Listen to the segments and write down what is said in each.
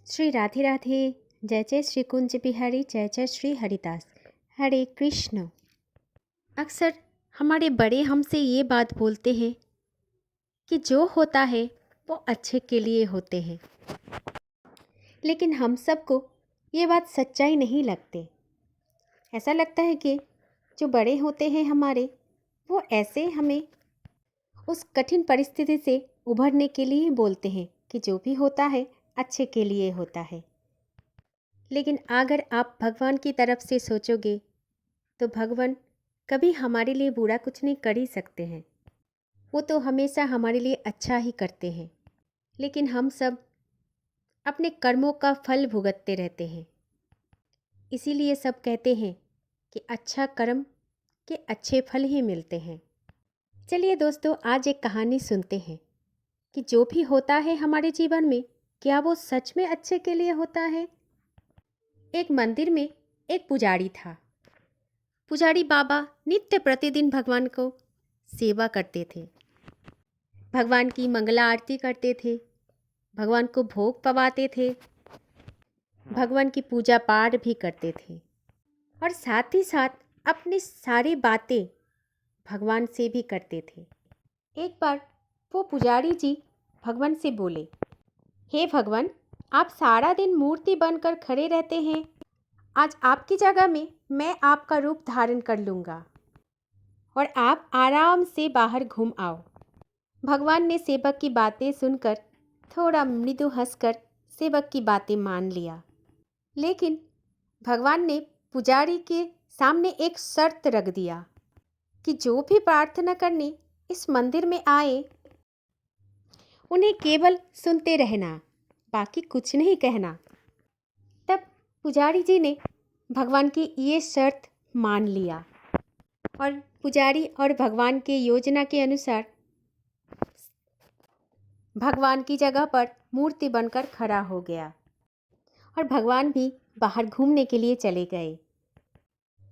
श्री राधे राधे। जय जय श्री कुंज बिहारी, जय जय श्री हरिदास। हरे कृष्ण। अक्सर हमारे बड़े हमसे ये बात बोलते हैं कि जो होता है वो अच्छे के लिए होते हैं, लेकिन हम सबको ये बात सच्चाई नहीं लगती। ऐसा लगता है कि जो बड़े होते हैं हमारे, वो ऐसे हमें उस कठिन परिस्थिति से उभरने के लिए बोलते हैं कि जो भी होता है अच्छे के लिए होता है। लेकिन अगर आप भगवान की तरफ से सोचोगे तो भगवान कभी हमारे लिए बुरा कुछ नहीं कर ही सकते हैं। वो तो हमेशा हमारे लिए अच्छा ही करते हैं, लेकिन हम सब अपने कर्मों का फल भुगतते रहते हैं। इसीलिए सब कहते हैं कि अच्छा कर्म के अच्छे फल ही मिलते हैं। चलिए दोस्तों, आज एक कहानी सुनते हैं कि जो भी होता है हमारे जीवन में, क्या वो सच में अच्छे के लिए होता है। एक मंदिर में एक पुजारी था। पुजारी बाबा नित्य प्रतिदिन भगवान को सेवा करते थे, भगवान की मंगला आरती करते थे, भगवान को भोग पवाते थे, भगवान की पूजा पाठ भी करते थे और साथ ही साथ अपनी सारी बातें भगवान से भी करते थे। एक बार वो पुजारी जी भगवान से बोले, हे भगवान, आप सारा दिन मूर्ति बनकर खड़े रहते हैं। आज आपकी जगह में मैं आपका रूप धारण कर लूँगा और आप आराम से बाहर घूम आओ। भगवान ने सेवक की बातें सुनकर थोड़ा मृदु हंसकर सेवक की बातें मान लिया, लेकिन भगवान ने पुजारी के सामने एक शर्त रख दिया कि जो भी प्रार्थना करने इस मंदिर में आए, उन्हें केवल सुनते रहना, बाकी कुछ नहीं कहना। तब पुजारी जी ने भगवान की ये शर्त मान लिया और पुजारी और भगवान के योजना के अनुसार भगवान की जगह पर मूर्ति बनकर खड़ा हो गया और भगवान भी बाहर घूमने के लिए चले गए।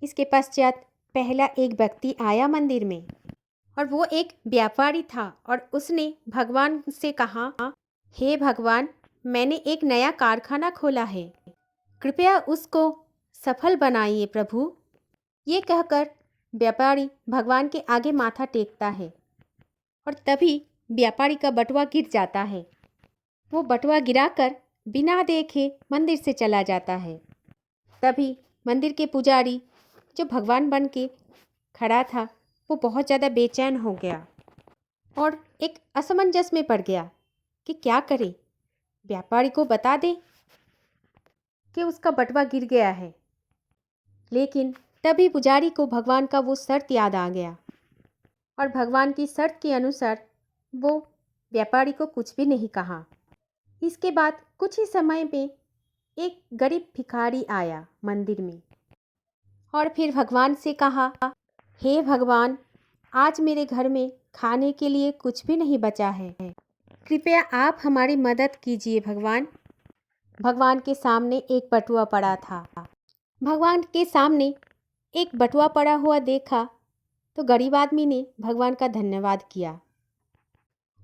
इसके पश्चात पहला एक व्यक्ति आया मंदिर में और वो एक व्यापारी था और उसने भगवान से कहा, हे भगवान, मैंने एक नया कारखाना खोला है, कृपया उसको सफल बनाइए प्रभु। ये कहकर व्यापारी भगवान के आगे माथा टेकता है और तभी व्यापारी का बटुआ गिर जाता है। वो बटुआ गिराकर बिना देखे मंदिर से चला जाता है। तभी मंदिर के पुजारी जो भगवान बन के खड़ा था, वो बहुत ज़्यादा बेचैन हो गया और एक असमंजस में पड़ गया कि क्या करे। व्यापारी को बता दे कि उसका बटुआ गिर गया है, लेकिन तभी पुजारी को भगवान का वो शर्त याद आ गया और भगवान की शर्त के अनुसार वो व्यापारी को कुछ भी नहीं कहा। इसके बाद कुछ ही समय में एक गरीब भिखारी आया मंदिर में और फिर भगवान से कहा, हे भगवान, आज मेरे घर में खाने के लिए कुछ भी नहीं बचा है, कृपया आप हमारी मदद कीजिए भगवान। भगवान के सामने एक बटुआ पड़ा था। भगवान के सामने एक बटुआ पड़ा हुआ देखा तो गरीब आदमी ने भगवान का धन्यवाद किया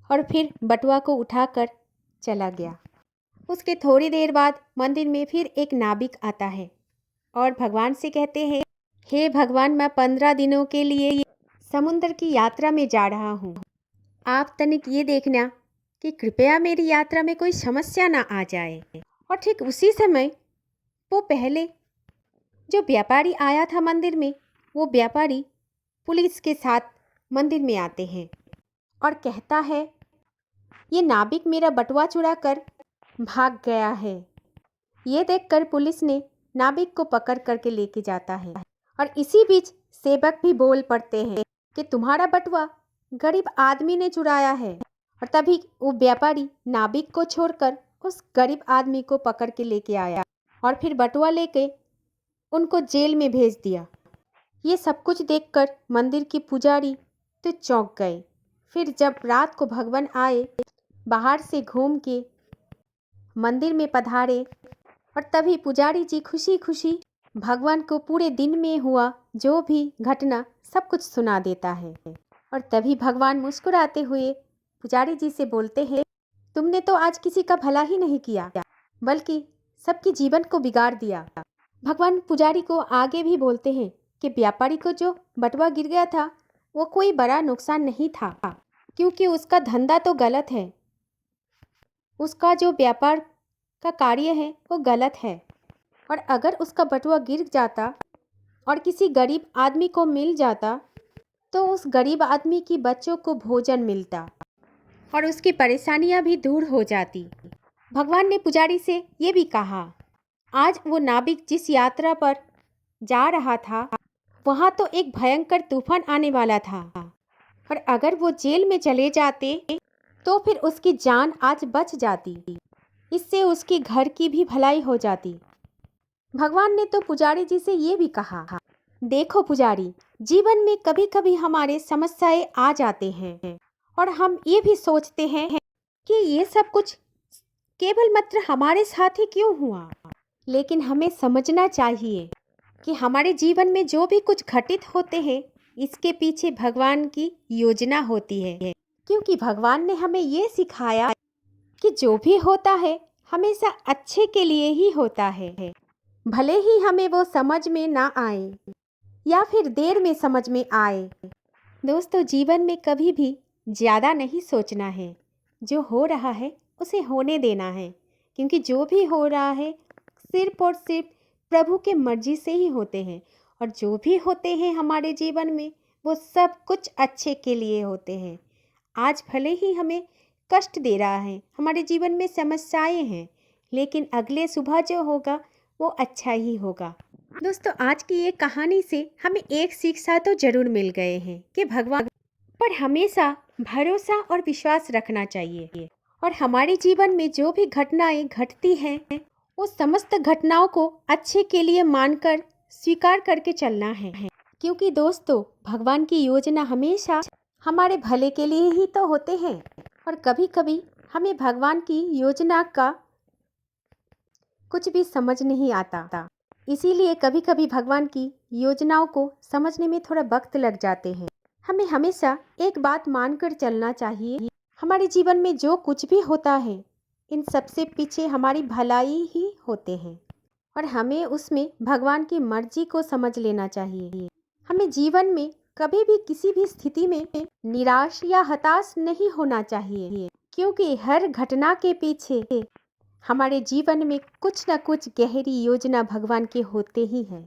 और फिर बटुआ को उठाकर चला गया। उसके थोड़ी देर बाद मंदिर में फिर एक नाविक आता है और भगवान से कहते हैं, हे भगवान, मैं 15 दिनों के लिए समुद्र की यात्रा में जा रहा हूँ। आप तनिक ये देखना कि कृपया मेरी यात्रा में कोई समस्या ना आ जाए। और ठीक उसी समय वो पहले जो व्यापारी आया था मंदिर में, वो व्यापारी पुलिस के साथ मंदिर में आते हैं और कहता है, ये नाविक मेरा बटुआ चुरा कर भाग गया है। ये देखकर पुलिस ने नाविक को पकड़ करके लेके जाता है और इसी बीच सेवक भी बोल पड़ते हैं कि तुम्हारा बटुआ गरीब आदमी ने चुराया है। और तभी वो व्यापारी नाविक को छोड़कर उस गरीब आदमी को पकड़ के लेके आया और फिर बटुआ लेके उनको जेल में भेज दिया। ये सब कुछ देखकर मंदिर के पुजारी तो चौंक गए। फिर जब रात को भगवान आए, बाहर से घूम के मंदिर में पधारे और तभी पुजारी जी खुशी खुशी भगवान को पूरे दिन में हुआ जो भी घटना सब कुछ सुना देता है। और तभी भगवान मुस्कुराते हुए पुजारी जी से बोलते हैं, तुमने तो आज किसी का भला ही नहीं किया, बल्कि सबके जीवन को बिगाड़ दिया। भगवान पुजारी को आगे भी बोलते हैं कि व्यापारी को जो बटुआ गिर गया था वो कोई बड़ा नुकसान नहीं था, क्योंकि उसका धंधा तो गलत है, उसका जो व्यापार का कार्य है वो गलत है। और अगर उसका बटुआ गिर जाता और किसी गरीब आदमी को मिल जाता तो उस गरीब आदमी की बच्चों को भोजन मिलता और उसकी परेशानियां भी दूर हो जाती। भगवान ने पुजारी से ये भी कहा, आज वो नाविक जिस यात्रा पर जा रहा था वहाँ तो एक भयंकर तूफान आने वाला था, और अगर वो जेल में चले जाते तो फिर उसकी जान आज बच जाती, इससे उसके घर की भी भलाई हो जाती। भगवान ने तो पुजारी जी से ये भी कहा, देखो पुजारी, जीवन में कभी कभी हमारे समस्याएं आ जाते हैं और हम ये भी सोचते हैं कि ये सब कुछ केवल मात्र हमारे साथ ही क्यों हुआ। लेकिन हमें समझना चाहिए कि हमारे जीवन में जो भी कुछ घटित होते हैं इसके पीछे भगवान की योजना होती है, क्योंकि भगवान ने हमें ये सिखाया कि जो भी होता है हमेशा अच्छे के लिए ही होता है, भले ही हमें वो समझ में ना आए या फिर देर में समझ में आए। दोस्तों, जीवन में कभी भी ज़्यादा नहीं सोचना है, जो हो रहा है उसे होने देना है, क्योंकि जो भी हो रहा है सिर्फ और सिर्फ प्रभु के मर्जी से ही होते हैं, और जो भी होते हैं हमारे जीवन में वो सब कुछ अच्छे के लिए होते हैं। आज भले ही हमें कष्ट दे रहा है, हमारे जीवन में समस्याएं हैं, लेकिन अगले सुबह जो होगा वो अच्छा ही होगा। दोस्तों, आज की ये कहानी से हमें एक शिक्षा तो जरूर मिल गए हैं कि भगवान पर हमेशा भरोसा और विश्वास रखना चाहिए, और हमारे जीवन में जो भी घटनाएं घटती हैं वो समस्त घटनाओं को अच्छे के लिए मानकर स्वीकार करके चलना है, क्योंकि दोस्तों भगवान की योजना हमेशा हमारे भले के लिए ही तो होते हैं, और कभी कभी हमें भगवान की योजना का कुछ भी समझ नहीं आता, इसीलिए कभी कभी भगवान की योजनाओं को समझने में थोड़ा वक्त लग जाते हैं। हमें हमेशा एक बात मानकर चलना चाहिए, हमारे जीवन में जो कुछ भी होता है इन सबसे पीछे हमारी भलाई ही होते हैं, और हमें उसमें भगवान की मर्जी को समझ लेना चाहिए। हमें जीवन में कभी भी किसी भी स्थिति में निराश या हताश नहीं होना चाहिए, क्योंकि हर घटना के पीछे हमारे जीवन में कुछ न कुछ गहरी योजना भगवान के होते ही हैं,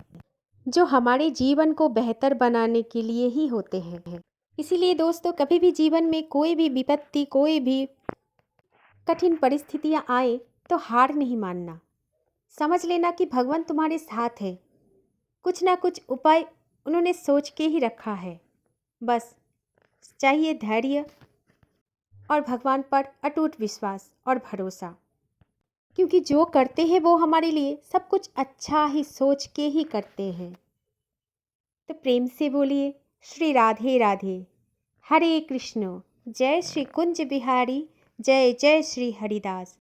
जो हमारे जीवन को बेहतर बनाने के लिए ही होते हैं। इसीलिए दोस्तों, कभी भी जीवन में कोई भी विपत्ति, कोई भी कठिन परिस्थितियां आए तो हार नहीं मानना, समझ लेना कि भगवान तुम्हारे साथ है, कुछ ना कुछ उपाय उन्होंने सोच के ही रखा है। बस चाहिए धैर्य और भगवान पर अटूट विश्वास और भरोसा, क्योंकि जो करते हैं वो हमारे लिए सब कुछ अच्छा ही सोच के ही करते हैं। तो प्रेम से बोलिए श्री राधे राधे, हरे कृष्ण, जय श्री कुंज बिहारी, जय जय श्री हरिदास।